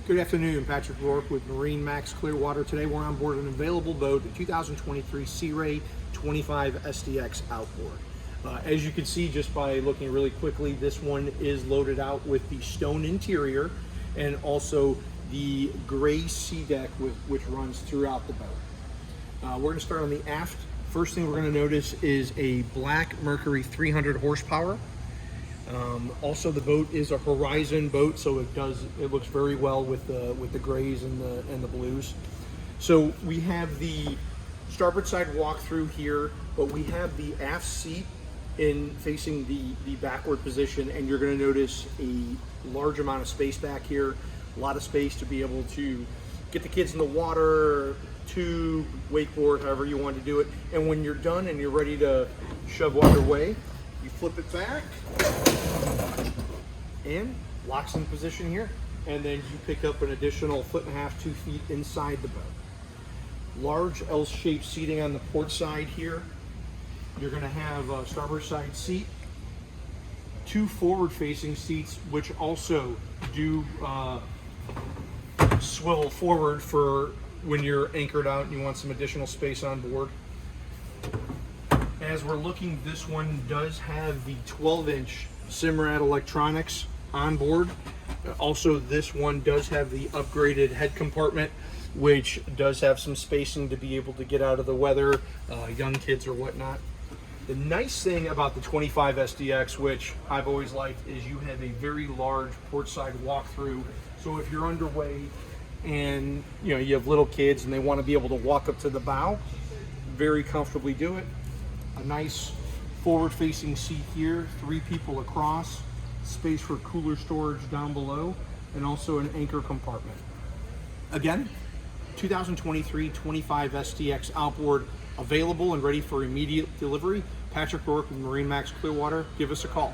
Good afternoon, Patrick Rourke with MarineMax Clearwater. Today we're on board an available boat, the 2023 Sea Ray 25 SDX Outboard. As you can see just by looking really quickly, this one is loaded out with the stone interior and also the gray sea deck which runs throughout the boat. We're going to start on the aft. First thing we're going to notice is a black Mercury 300 horsepower. Also, the boat is a Horizon boat, so it looks very well with the grays and the blues. So we have the starboard side walk-through here, but we have the aft seat facing the backward position, and you're going to notice a large amount of space back here. A lot of space to be able to get the kids in the water, tube, wakeboard, however you want to do it. And when you're done and you're ready to shove water away, you flip it back and locks in position here. And then you pick up an additional 1.5 to 2 feet inside the boat. Large L-shaped seating on the port side here. You're going to have a starboard side seat, 2 forward-facing seats, which also do swivel forward for when you're anchored out and you want some additional space on board. As we're looking, this one does have the 12-inch Simrad electronics on board. Also, this one does have the upgraded head compartment, which does have some spacing to be able to get out of the weather, young kids or whatnot. The nice thing about the 25 SDX, which I've always liked, is you have a very large port side walk-through. So if you're underway and you have little kids and they want to be able to walk up to the bow, very comfortably do it. A nice forward-facing seat here, 3 people across, space for cooler storage down below, and also an anchor compartment. Again, 2023 25 SDX Outboard, available and ready for immediate delivery. Patrick Rourke with MarineMax Clearwater. Give us a call.